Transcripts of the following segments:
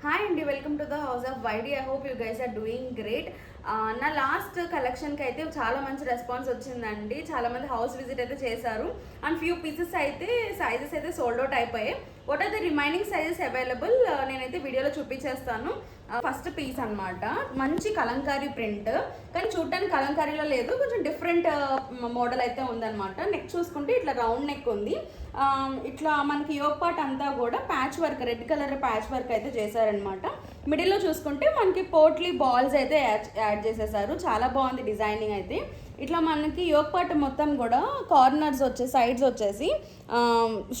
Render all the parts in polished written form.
Hi అండి, welcome to the house of వైడి. I hope you guys are doing great. నా last కలెక్షన్కి అయితే చాలా మంచి రెస్పాన్స్ వచ్చిందండి. చాలామంది హౌస్ విజిట్ అయితే చేశారు అండ్ ఫ్యూ పీసెస్ అయితే సైజెస్ అయితే సోల్డ్ అవుట్ అయిపోయాయి. What are the remaining sizes available నేనైతే వీడియోలో చూపించేస్తాను. ఫస్ట్ పీస్ అనమాట, మంచి కలంకారీ ప్రింట్, కానీ చూడటానికి కలంకారీలో లేదు, కొంచెం డిఫరెంట్ మోడల్ అయితే ఉందన్నమాట. నెక్ చూసుకుంటే ఇట్లా రౌండ్ నెక్ ఉంది. ఇట్లా మనకి యోగ్ పార్ట్ అంతా కూడా patch work, red colour patch work అయితే చేశారనమాట. మిడిల్లో చూసుకుంటే మనకి పోట్లీ బాల్స్ అయితే యాడ్ చేసేసారు. చాలా బాగుంది డిజైనింగ్ అయితే. ఇట్లా మనకి యోగ్ పార్ట్ మొత్తం కూడా కార్నర్స్ వచ్చేసి, సైడ్స్ వచ్చేసి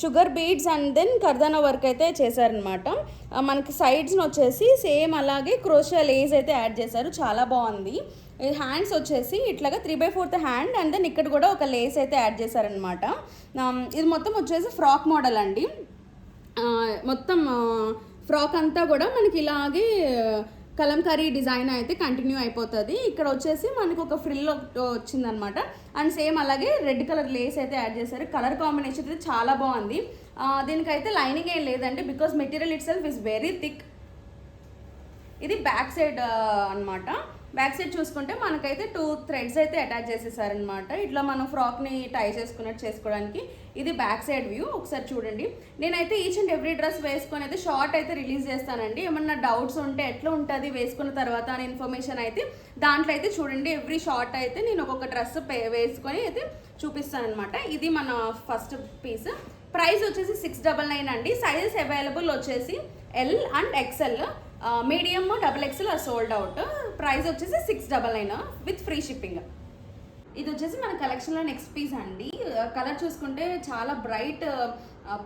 షుగర్ బీడ్స్ అండ్ దెన్ కర్దానా వర్క్ అయితే చేశారనమాట. మనకి సైడ్స్ని వచ్చేసి సేమ్ అలాగే క్రోషియా లేస్ అయితే యాడ్ చేశారు. చాలా బాగుంది. హ్యాండ్స్ వచ్చేసి ఇట్లాగా 3/4 హ్యాండ్ అండ్ దెన్ ఇక్కడ కూడా ఒక లేస్ అయితే యాడ్ చేశారనమాట. ఇది మొత్తం వచ్చేసి ఫ్రాక్ మోడల్ అండి. మొత్తం ఫ్రాక్ అంతా కూడా మనకి ఇలాగే కలంకారీ డిజైన్ అయితే కంటిన్యూ అయిపోతుంది. ఇక్కడ వచ్చేసి మనకు ఒక ఫ్రిల్ వచ్చిందనమాట అండ్ సేమ్ అలాగే రెడ్ కలర్ లేస్ అయితే యాడ్ చేశారు. కలర్ కాంబినేషన్ అయితే చాలా బాగుంది. దీనికైతే లైనింగ్ ఏం లేదండి, because material it self is very thick. ఇది బ్యాక్ సైడ్ అనమాట. బ్యాక్ సైడ్ చూసుకుంటే మనకైతే 2 థ్రెడ్స్ అయితే అటాచ్ చేసేసారనమాట. ఇట్లా మనం ఫ్రాక్ని టై చేసుకున్నట్టు చేసుకోవడానికి. ఇది బ్యాక్ సైడ్ వ్యూ, ఒకసారి చూడండి. నేనైతే ఈచ్ అండ్ ఎవ్రీ డ్రెస్ వేసుకొని అయితే షార్ట్ అయితే రిలీజ్ చేస్తానండి. ఏమన్నా డౌట్స్ ఉంటే ఎట్లా ఉంటుంది వేసుకున్న తర్వాత అనే ఇన్ఫర్మేషన్ అయితే దాంట్లో అయితే చూడండి. ఎవ్రీ షార్ట్ అయితే నేను ఒక్కొక్క డ్రెస్ వేసుకొని అయితే చూపిస్తాను అనమాట. ఇది మన ఫస్ట్ పీస్. ప్రైస్ వచ్చేసి 699 అండి. సైజెస్ అవైలబుల్ వచ్చేసి L and XL, medium, XXL are sold out. Price వచ్చేసి 699 విత్ ఫ్రీ షిప్పింగ్. ఇది వచ్చేసి మన కలెక్షన్లో నెక్స్ట్ పీస్ అండి. కలర్ చూసుకుంటే చాలా బ్రైట్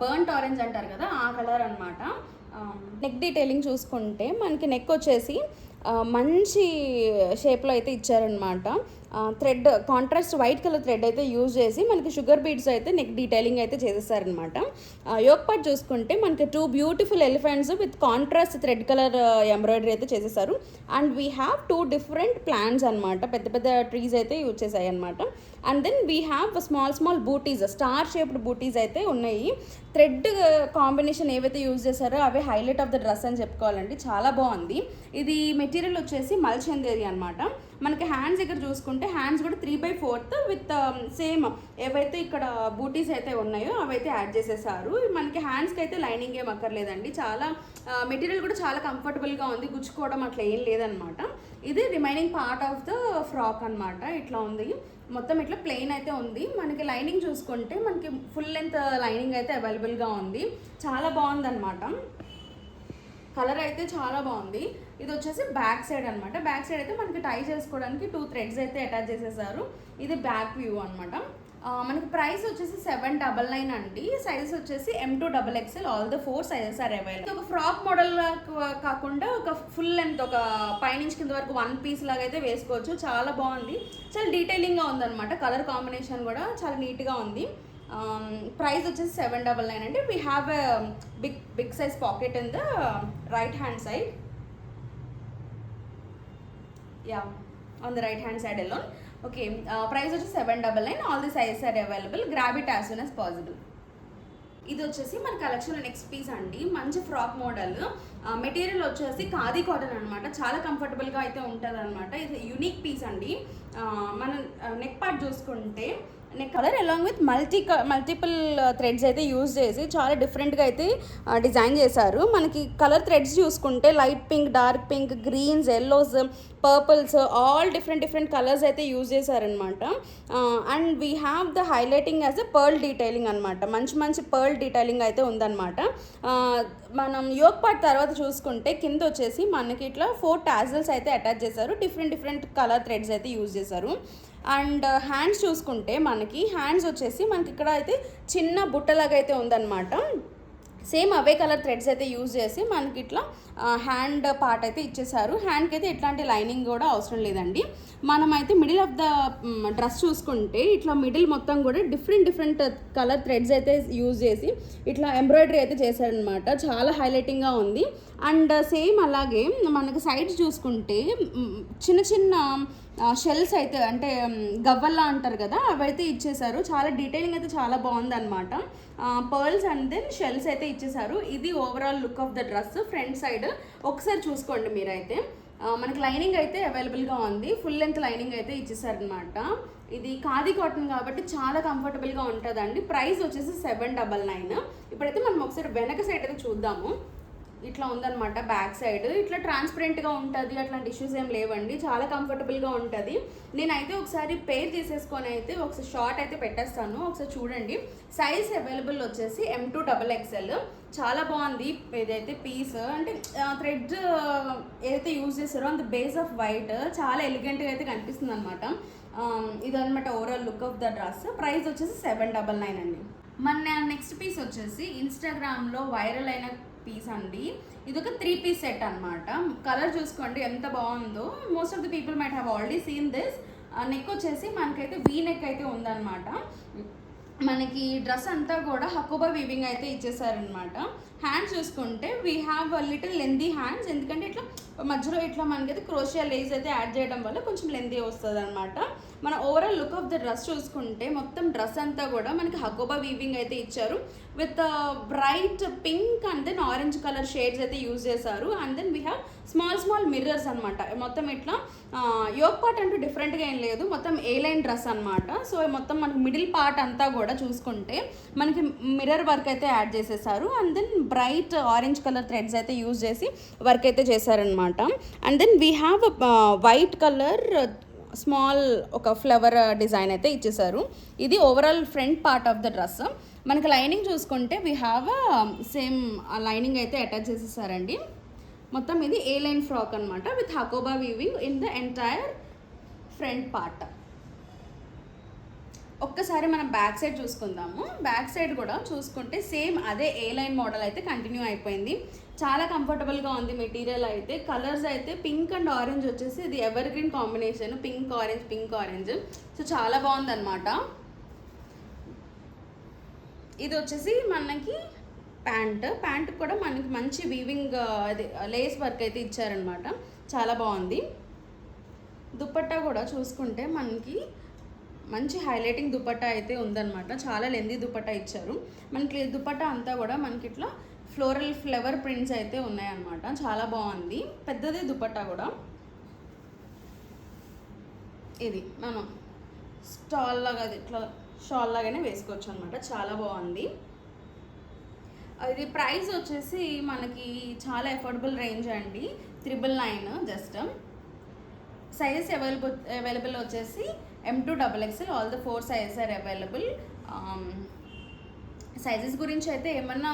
బర్న్ట్ ఆరెంజ్ అంటారు కదా, ఆ కలర్ అనమాట. నెక్ డీటెయిలింగ్ చూసుకుంటే మనకి నెక్ వచ్చేసి మంచి షేప్లో అయితే ఇచ్చారనమాట. Thread contrast white colour thread అయితే యూజ్ చేసి మనకి షుగర్ బీడ్స్ అయితే నెక్ డీటెయిలింగ్ అయితే చేసేసారనమాట. యోగ్ పార్ట్ చూసుకుంటే మనకి 2 beautiful elephants with contrast thread colour embroidery అయితే చేసేసారు. And we have 2 different plants అనమాట. పెద్ద పెద్ద ట్రీస్ అయితే యూజ్ చేసాయి అనమాట. అండ్ దెన్ వీ హ్యావ్ స్మాల్ బూటీస్, స్టార్ షేప్డ్ బూటీస్ అయితే ఉన్నాయి. థ్రెడ్ కాంబినేషన్ ఏవైతే యూజ్ చేశారో అవే హైలైట్ ఆఫ్ ద డ్రెస్ అని చెప్పుకోవాలండి. చాలా బాగుంది. ఇది మెటీరియల్ వచ్చేసి మల్చందేరి అనమాట. మనకి హ్యాండ్స్ దగ్గర చూసుకుంటే హ్యాండ్స్ కూడా 3/4 విత్ సేమ్ ఏవైతే ఇక్కడ బూటీస్ అయితే ఉన్నాయో అవైతే యాడ్ చేసేసారు. మనకి హ్యాండ్స్కి అయితే లైనింగ్ ఏం అక్కర్లేదండి. చాలా మెటీరియల్ కూడా చాలా కంఫర్టబుల్గా ఉంది, గుచ్చుకోవడం అట్లా ఏం లేదనమాట. ఇది remaining part of the frock అనమాట. ఇట్లా ఉంది, మొత్తం ఇట్లా ప్లెయిన్ అయితే ఉంది. మనకి లైనింగ్ చూసుకుంటే మనకి ఫుల్ లెంత్ లైనింగ్ అయితే అవైలబుల్గా ఉంది. చాలా బాగుందన్నమాట. కలర్ అయితే చాలా బాగుంది. ఇది వచ్చేసి బ్యాక్ సైడ్ అనమాట. బ్యాక్ సైడ్ అయితే మనకి టై చేసుకోవడానికి 2 థ్రెడ్స్ అయితే అటాచ్ చేసేసారు. ఇది బ్యాక్ వ్యూ అనమాట. మనకి ప్రైస్ వచ్చేసి 799 అండి. సైజెస్ వచ్చేసి M to XXL, all the 4 sizes are available. ఒక ఫ్రాక్ మోడల్ కాకుండా ఒక ఫుల్ లెంత్, ఒక పైనుంచి కింద వరకు 1 పీస్ లాగా అయితే వేసుకోవచ్చు. చాలా బాగుంది, చాలా డీటెయిలింగ్గా ఉందన్నమాట. కలర్ కాంబినేషన్ కూడా చాలా నీట్గా ఉంది. ప్రైస్ వచ్చేసి 799 అండి. We have a big size pocket in the right hand side. on the right hand side alone. Okay, price వచ్చి 799. all the sizes are available. grab it as soon as possible. ఇది వచ్చేసి మన కలెక్షన్లో next piece అండి. మంచి frock model. Material వచ్చేసి khadi cotton అనమాట. చాలా కంఫర్టబుల్గా అయితే ఉంటుంది అనమాట. ఇది యూనిక్ పీస్ అండి. మన నెక్ పార్ట్ చూసుకుంటే neck colour along with multiple threads అయితే యూజ్ చేసి చాలా డిఫరెంట్గా అయితే డిజైన్ చేశారు. మనకి కలర్ థ్రెడ్స్ చూసుకుంటే light pink, dark pink, greens, yellows, purples, all different colours అయితే యూజ్ చేశారనమాట. And we have the highlighting as a pearl detailing అనమాట. మంచి పర్ల్ డీటెయిలింగ్ అయితే ఉందన్నమాట. మనం యోగ్ పార్ట్ తర్వాత చూసుకుంటే కింద వచ్చేసి మనకి ఇట్లా 4 టాజల్స్ అయితే అటాచ్ చేశారు. డిఫరెంట్ కలర్ థ్రెడ్స్ అయితే యూజ్ చేశారు. అండ్ హ్యాండ్స్ చూసుకుంటే మనకి హ్యాండ్స్ వచ్చేసి మనకి ఇక్కడ అయితే చిన్న బుట్టలాగా అయితే ఉందన్నమాట. సేమ్ అవే కలర్ థ్రెడ్స్ అయితే యూజ్ చేసి మనకి ఇట్లా హ్యాండ్ పార్ట్ అయితే ఇచ్చేసారు. హ్యాండ్కి అయితే ఎట్లాంటి లైనింగ్ కూడా అవసరం లేదండి. మనమైతే మిడిల్ ఆఫ్ ద డ్రెస్ చూసుకుంటే ఇట్లా మిడిల్ మొత్తం కూడా డిఫరెంట్ కలర్ థ్రెడ్స్ అయితే యూజ్ చేసి ఇట్లా ఎంబ్రాయిడరీ అయితే చేశారనమాట. చాలా హైలైటింగ్గా ఉంది. అండ్ సేమ్ అలాగే మనకు సైడ్స్ చూసుకుంటే చిన్న చిన్న షెల్స్ అయితే అంటే గవ్వల్లా అంటారు కదా, అవైతే ఇచ్చేసారు. చాలా డీటెయిలింగ్ అయితే చాలా బాగుందన్నమాట. పర్ల్స్ అండ్ దెన్ షెల్స్ అయితే ఇచ్చేసారు. ఇది overall look of the dress. Front side ఒకసారి చూసుకోండి మీరైతే. మనకి లైనింగ్ అయితే అవైలబుల్గా ఉంది, ఫుల్ లెంత్ లైనింగ్ అయితే ఇచ్చేసారనమాట. ఇది ఖాదీ కాటన్ కాబట్టి చాలా కంఫర్టబుల్గా ఉంటుందండి. ప్రైస్ వచ్చేసి 799. ఇప్పుడైతే మనం ఒకసారి వెనక సైడ్ అయితే చూద్దాము. ఇట్లా ఉందన్నమాట బ్యాక్ సైడ్. ఇట్లా ట్రాన్స్పరెంట్గా ఉంటుంది, అట్లాంటి ఇష్యూస్ ఏం లేవండి, చాలా కంఫర్టబుల్గా ఉంటుంది. నేనైతే ఒకసారి పేర్ చేసేసుకొని అయితే ఒకసారి షార్ట్ అయితే పెట్టేస్తాను, ఒకసారి చూడండి. సైజ్ అవైలబుల్ వచ్చేసి M2 XXL. చాలా బాగుంది ఇదైతే పీస్. అంటే థ్రెడ్ ఏదైతే యూజ్ చేస్తారో అంత బేస్ ఆఫ్ వైట్ చాలా ఎలిగెంట్గా అయితే కనిపిస్తుంది అనమాట. ఇదనమాట overall look of the dress. Price వచ్చేసి 799 అండి. మన నెక్స్ట్ పీస్ వచ్చేసి ఇన్స్టాగ్రామ్లో వైరల్ అయిన పీస్ అండి. ఇది ఒక 3 పీస్ సెట్ అనమాట. కలర్ చూసుకోండి ఎంత బాగుందో. Most of the people might have already seen this. Neck వచ్చేసి మనకైతే వీ నెక్ అయితే ఉందన్నమాట. మనకి డ్రెస్ అంతా కూడా హకోబా వీవింగ్ అయితే ఇచ్చేసారనమాట. హ్యాండ్స్ చూసుకుంటే we have little lengthy hands, ఎందుకంటే ఇట్లా మధ్యలో ఇట్లా మనకైతే క్రోషియా లేస్ అయితే యాడ్ చేయడం వల్ల కొంచెం లెందీ వస్తుంది అనమాట. మన overall look of the dress చూసుకుంటే మొత్తం డ్రెస్ అంతా కూడా మనకి హకోబా వీవింగ్ అయితే ఇచ్చారు. With bright pink and then orange colour shades అయితే యూజ్ చేశారు. And then we have small mirrors అనమాట. మొత్తం ఇట్లా యోక్ పార్ట్ అంటూ డిఫరెంట్గా ఏం లేదు, మొత్తం ఏ లైన్ డ్రెస్ అనమాట. సో మొత్తం మనకి మిడిల్ పార్ట్ అంతా కూడా చూసుకుంటే మనకి మిర్రర్ వర్క్ అయితే యాడ్ చేసేసారు. And then bright orange colour threads అయితే యూజ్ చేసి వర్క్ అయితే చేశారనమాట. And then we have white colour small ఒక ఫ్లవర్ డిజైన్ అయితే ఇచ్చేసారు. ఇది overall front part of the dress. మనకి లైనింగ్ చూసుకుంటే వీ హ్యావ్ సేమ్ లైనింగ్ అయితే అటాచ్ చేసేసారండి. మొత్తం ఇది ఏ లైన్ ఫ్రాక్ అనమాట with Hakoba weaving in the entire front part. ఒక్కసారి మనం బ్యాక్ సైడ్ చూసుకుందాము. బ్యాక్ సైడ్ కూడా చూసుకుంటే సేమ్ అదే ఏ లైన్ మోడల్ అయితే కంటిన్యూ అయిపోయింది. చాలా కంఫర్టబుల్గా ఉంది మెటీరియల్ అయితే. కలర్స్ అయితే పింక్ అండ్ ఆరెంజ్ వచ్చేసి ఇది ever green combination, pink orange. So చాలా బాగుందన్నమాట. ఇది వచ్చేసి మనకి ప్యాంట్ కూడా మనకి మంచి వీవింగ్ అది లేస్ వర్క్ అయితే ఇచ్చారనమాట. చాలా బాగుంది. దుపట్టా కూడా చూసుకుంటే మనకి మంచి హైలైటింగ్ దుపట్టా అయితే ఉందన్నమాట. చాలా లెందీ దుపట్టా ఇచ్చారు. మనకి దుపట్టా అంతా కూడా మనకి ఇట్లా ఫ్లోరల్ ఫ్లవర్ ప్రింట్స్ అయితే ఉన్నాయన్నమాట. చాలా బాగుంది. పెద్దదే దుపట్టా కూడా. ఇది మనం స్టాల్ లాగా ఇట్లా షాల్ లాగానే వేసుకోవచ్చు అనమాట. చాలా బాగుంది. ఇది ప్రైస్ వచ్చేసి మనకి చాలా అఫోర్డబుల్ రేంజ్ అండి, 999 జస్ట్. సైజెస్ అవైలబుల్ వచ్చేసి M2 XXL. All the 4 sizes are available. Sizes గురించి అయితే ఏమన్నా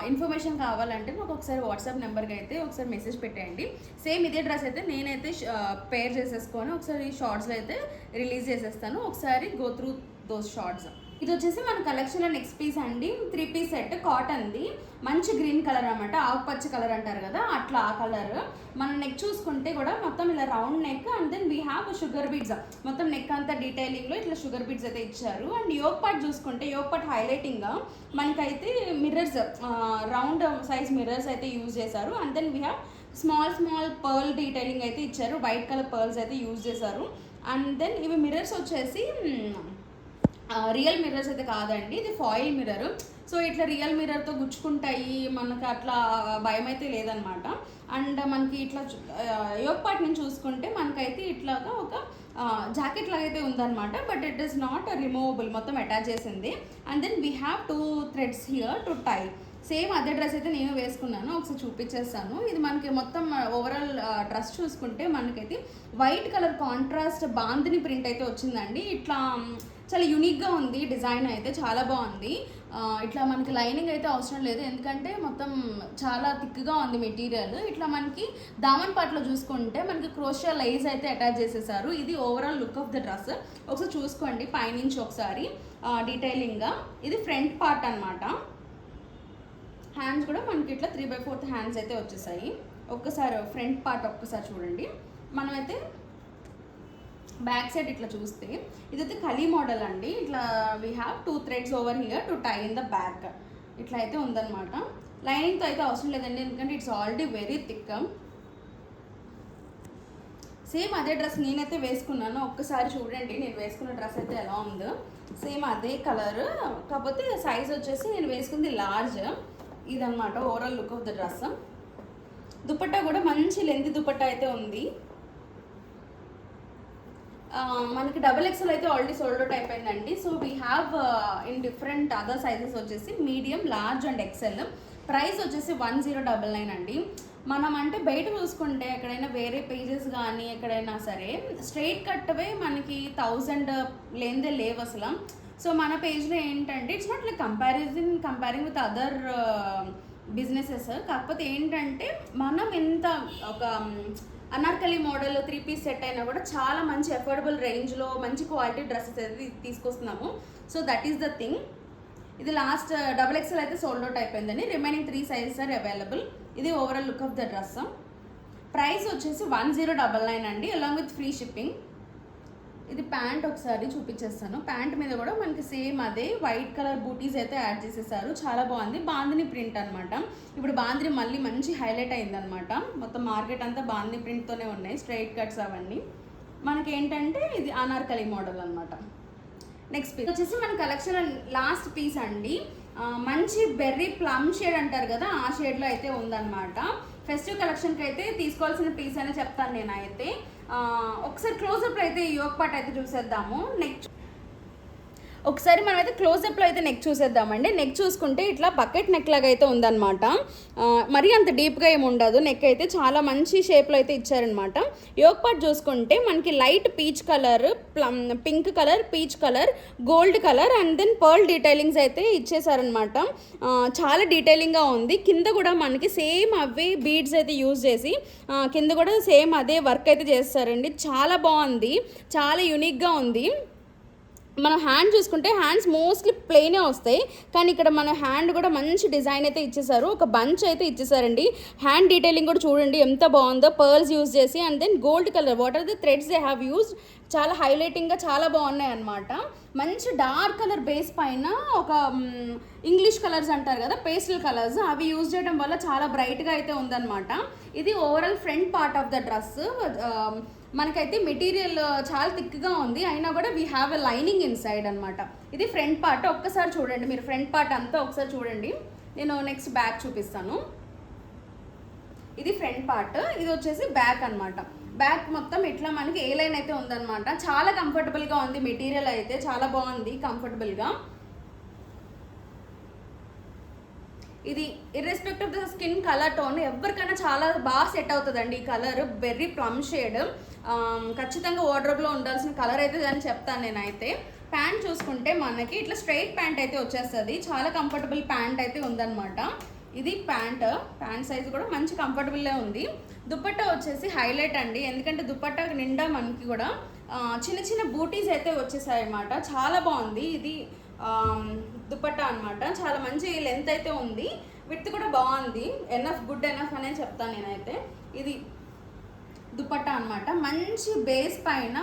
ఇన్ఫర్మేషన్ కావాలంటే నాకు ఒకసారి వాట్సాప్ నెంబర్కి అయితే ఒకసారి మెసేజ్ పెట్టేయండి. సేమ్ ఇదే డ్రెస్ అయితే నేనైతే పేర్ చేసేసుకొని ఒకసారి షార్ట్స్లో అయితే రిలీజ్ చేసేస్తాను. ఒకసారి గో త్రూ దోస్ షార్ట్స్. ఇది వచ్చేసి మన కలెక్షన్లో నెక్స్ట్ పీస్ అండి. 3 పీస్ సెట్ కాటన్ది. మంచి గ్రీన్ కలర్ అనమాట, ఆకుపచ్చ కలర్ అంటారు కదా అట్లా ఆ కలర్. మన నెక్ చూసుకుంటే కూడా మొత్తం ఇలా round neck. And then we have sugar beads. మొత్తం నెక్ అంతా డీటెయిలింగ్లో ఇట్లా షుగర్ బీడ్స్ అయితే ఇచ్చారు. అండ్ యోక్ పార్ట్ చూసుకుంటే యోక్ పార్ట్ హైలైటింగ్గా మనకైతే మిర్రర్స్, రౌండ్ సైజ్ మిర్రర్స్ అయితే యూజ్ చేశారు. And then we have small pearl detailing అయితే ఇచ్చారు. వైట్ కలర్ పర్ల్స్ అయితే యూజ్ చేశారు. అండ్ దెన్ ఇవి మిర్రర్స్ వచ్చేసి రియల్ మిర్రర్స్ అయితే కాదండి, ఇది ఫాయిల్ మిర్రర్. సో ఇట్లా రియల్ మిర్రర్తో గుచ్చుకుంటాయి మనకు, అట్లా భయం అయితే లేదనమాట. అండ్ మనకి ఇట్లా యోక్ పార్ట్ నుంచి చూసుకుంటే మనకైతే ఇట్లాగా ఒక జాకెట్ లాగా అయితే ఉందన్నమాట. But it is not removable, మొత్తం అటాచ్ చేసింది. And then we have 2 threads here to tie. Same అదే డ్రెస్ అయితే నేను వేసుకున్నాను, ఒకసారి చూపించేస్తాను. ఇది మనకి మొత్తం ఓవరాల్ డ్రెస్ చూసుకుంటే మనకైతే white colour contrast bandhani print అయితే వచ్చిందండి. ఇట్లా చాలా యూనిక్గా ఉంది డిజైన్ అయితే, చాలా బాగుంది. ఇట్లా మనకి లైనింగ్ అయితే అవసరం లేదు, ఎందుకంటే మొత్తం చాలా థిక్గా ఉంది మెటీరియల్. ఇట్లా మనకి దామన్ పార్ట్లో చూసుకుంటే మనకి క్రోషియా లైస్ అయితే అటాచ్ చేసేసారు. ఇది overall look of the dress. ఒకసారి చూసుకోండి పైనుంచి ఒకసారి డీటెయిలింగ్గా. ఇది ఫ్రంట్ పార్ట్ అనమాట. హ్యాండ్స్ కూడా మనకి ఇట్లా 3/4 హ్యాండ్స్ అయితే వచ్చేసాయి. ఒక్కసారి ఫ్రంట్ పార్ట్ ఒక్కసారి చూడండి. మనమైతే బ్యాక్ సైడ్ ఇట్లా చూస్తే ఇదైతే కలీ మోడల్ అండి. ఇట్లా we have 2 threads over here to tie in the back. ఇట్లా అయితే ఉందన్నమాట. లైనింగ్తో అయితే అవసరం లేదండి, ఎందుకంటే it's already very thick. Same అదే డ్రెస్ నేనైతే వేసుకున్నాను, ఒక్కసారి చూడండి నేను వేసుకున్న డ్రెస్ అయితే ఎలా ఉందో. సేమ్ అదే కలర్, కాకపోతే సైజ్ వచ్చేసి నేను వేసుకుంది లార్జ్. ఇదనమాట overall look of the dress. Dupatta కూడా మంచి లెంత్ దుపట్టా అయితే ఉంది. మనకి XXL అయితే ఆల్రెడీ సోల్డ్ అవుట్ అయిపోయిందండి. So we have in different other sizes వచ్చేసి medium, large and XL. Price వచ్చేసి 1099 అండి. మనం అంటే బయట చూసుకుంటే ఎక్కడైనా వేరే పేజెస్ కానీ ఎక్కడైనా సరే స్ట్రైట్ కట్వే మనకి 1000 లేనిదే లేవు అసలు. సో మన పేజ్లో ఏంటంటే it's not like comparing with other businesses. కాకపోతే ఏంటంటే మనం ఎంత ఒక అనార్కలి మోడల్ 3 పీస్ సెట్ అయినా కూడా చాలా మంచి అఫోర్డబుల్ రేంజ్లో మంచి క్వాలిటీ డ్రెస్సెస్ అయితే తీసుకొస్తున్నాము. So that is the thing. ఇది లాస్ట్ XXL అయితే సోల్డ్ అవుట్ అయిపోయిందని, రిమైనింగ్ 3 సైజెస్ ఆర్ అవైలబుల్. ఇది overall look of the dress. Price వచ్చేసి 1099 అండి, అలాంగ్ విత్ ఫ్రీ షిప్పింగ్. ఇది ప్యాంట్ ఒకసారి చూపించేస్తాను. ప్యాంట్ మీద కూడా మనకి సేమ్ అదే వైట్ కలర్ బూటీస్ అయితే యాడ్ చేసేసారు, చాలా బాగుంది. బాందిని ప్రింట్ అనమాట. ఇప్పుడు బాందిని మళ్ళీ మంచి హైలైట్ అయిందనమాట. మొత్తం మార్కెట్ అంతా బాందిని ప్రింట్తోనే ఉన్నాయి, స్ట్రైట్ కట్స్ అవన్నీ. మనకి ఏంటంటే ఇది అనార్కలి మోడల్ అనమాట. నెక్స్ట్ పీస్ వచ్చేసి మన కలెక్షన్ లాస్ట్ పీస్ అండి. మంచి బెర్రీ ప్లమ్ షేడ్ అంటారు కదా, ఆ షేడ్లో అయితే ఉందన్నమాట. ఫెస్టివ్ కలెక్షన్కి అయితే తీసుకోవాల్సిన పీస్ అనే చెప్తాను నేనైతే. ఒకసారి క్లోజప్లో అయితే ఈ యోక్ పార్ట్ అయితే చూసేద్దాము. ఒకసారి మనమైతే క్లోజప్లో అయితే నెక్ చూసేద్దామండి. నెక్ చూసుకుంటే ఇట్లా బకెట్ నెక్ లాగా అయితే ఉందన్నమాట. మరీ అంత డీప్గా ఏమి ఉండదు. నెక్ అయితే చాలా మంచి షేప్లో అయితే ఇచ్చారనమాట. యోక్ పార్ట్ చూసుకుంటే మనకి light peach colour, pink colour, peach colour, gold colour and then pearl detailings అయితే ఇచ్చేసారనమాట. చాలా డీటెయిలింగ్గా ఉంది. కింద కూడా మనకి సేమ్ అవే బీడ్స్ అయితే యూజ్ చేసి కింద కూడా సేమ్ అదే వర్క్ అయితే చేస్తారండి. చాలా బాగుంది, చాలా యూనిక్గా ఉంది. మనం హ్యాండ్ చూసుకుంటే హ్యాండ్స్ మోస్ట్లీ ప్లెయినే వస్తాయి, కానీ ఇక్కడ మన హ్యాండ్ కూడా మంచి డిజైన్ అయితే ఇచ్చేసారు. ఒక బంచ్ అయితే ఇచ్చేసారండి. హ్యాండ్ డీటెయిలింగ్ కూడా చూడండి ఎంత బాగుందో, పర్ల్స్ యూజ్ చేసి and then gold colour what are the threads they have used. చాలా హైలైటింగ్గా చాలా బాగున్నాయి అన్నమాట. మంచి డార్క్ కలర్ బేస్ పైన ఒక ఇంగ్లీష్ కలర్స్ అంటారు కదా, పేస్టల్ కలర్స్, అవి యూజ్ చేయడం వల్ల చాలా బ్రైట్గా అయితే ఉందన్నమాట. ఇది overall front part of the dress. మనకైతే మెటీరియల్ చాలా థిక్గా ఉంది, అయినా కూడా we have a lining in side అనమాట. ఇది ఫ్రంట్ పార్ట్. ఒక్కసారి చూడండి మీరు, ఫ్రంట్ పార్ట్ అంతా ఒకసారి చూడండి. నేను నెక్స్ట్ బ్యాక్ చూపిస్తాను. ఇది ఫ్రంట్ పార్ట్, ఇది వచ్చేసి బ్యాక్ అనమాట. బ్యాక్ మొత్తం ఇట్లా మనకి ఏ లైన్ అయితే ఉందన్నమాట. చాలా కంఫర్టబుల్గా ఉంది, మెటీరియల్ అయితే చాలా బాగుంది కంఫర్టబుల్గా. ఇది irrespective of the skin colour tone ఎవరికైనా చాలా బాగా సెట్ అవుతుందండి. ఈ కలర్ బెర్రీ ప్లమ్ షేడ్ ఖచ్చితంగా వార్డ్రోబ్లో ఉండాల్సిన కలర్ అయితే అని చెప్తాను నేనైతే. ప్యాంట్ చూసుకుంటే మనకి ఇట్లా స్ట్రైట్ ప్యాంట్ అయితే వచ్చేస్తుంది, చాలా కంఫర్టబుల్ ప్యాంట్ అయితే ఉందన్నమాట. ఇది ప్యాంట్ సైజ్ కూడా మంచి కంఫర్టబుల్గా ఉంది. దుపట్టా వచ్చేసి హైలైట్ అండి, ఎందుకంటే దుపట్టా నిండా మనకి కూడా చిన్న చిన్న బూటీస్ అయితే వచ్చేసాయి అన్నమాట. చాలా బాగుంది. ఇది దుపట్టా అనమాట. చాలా మంచి లెంత్ అయితే ఉంది, విడ్త్ కూడా బాగుంది. గుడ్ ఎనఫ్ అనే చెప్తాను నేనైతే. ఇది దుపట్టా అనమాట. మంచి బేస్ పైన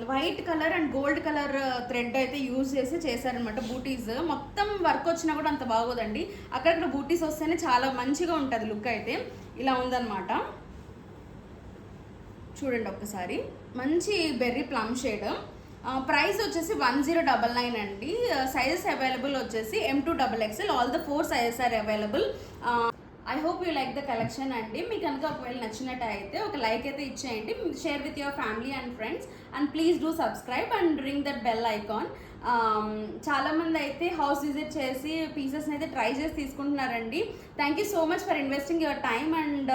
white colour and gold colour thread అయితే యూజ్ చేసి చేశారనమాట. బూటీస్ మొత్తం వర్క్ వచ్చినా కూడా అంత బాగోదండి, అక్కడక్కడ బూటీస్ వస్తేనే చాలా మంచిగా ఉంటుంది లుక్ అయితే. ఇలా ఉందన్నమాట, చూడండి ఒక్కసారి. మంచి బెర్రీ ప్లమ్ షేడ్. ప్రైస్ వచ్చేసి 1099 అండి. సైజెస్ అవైలబుల్ వచ్చేసి M to XXL, all the 4 sizes are available. I hope you like the collection అండి. మీకు కనుక ఒకవేళ నచ్చినట్టు అయితే ఒక లైక్ అయితే ఇచ్చేయండి, share with your family and friends, and please do subscribe and ring that bell icon. చాలామంది అయితే హౌస్ విజిట్ చేసి పీసెస్ని అయితే ట్రై చేసి తీసుకుంటున్నారండి. Thank you so much for investing your time and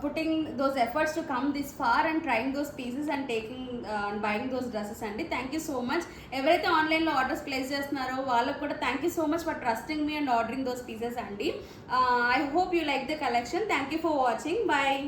putting those efforts to come this far and trying those pieces and taking buying those dresses అండి. Thank you so much. ఎవరైతే ఆన్లైన్లో orders place చేస్తున్నారో వాళ్ళకు కూడా thank you so much for trusting me and ordering those pieces అండి. I hope you like the collection. Thank you for watching. Bye.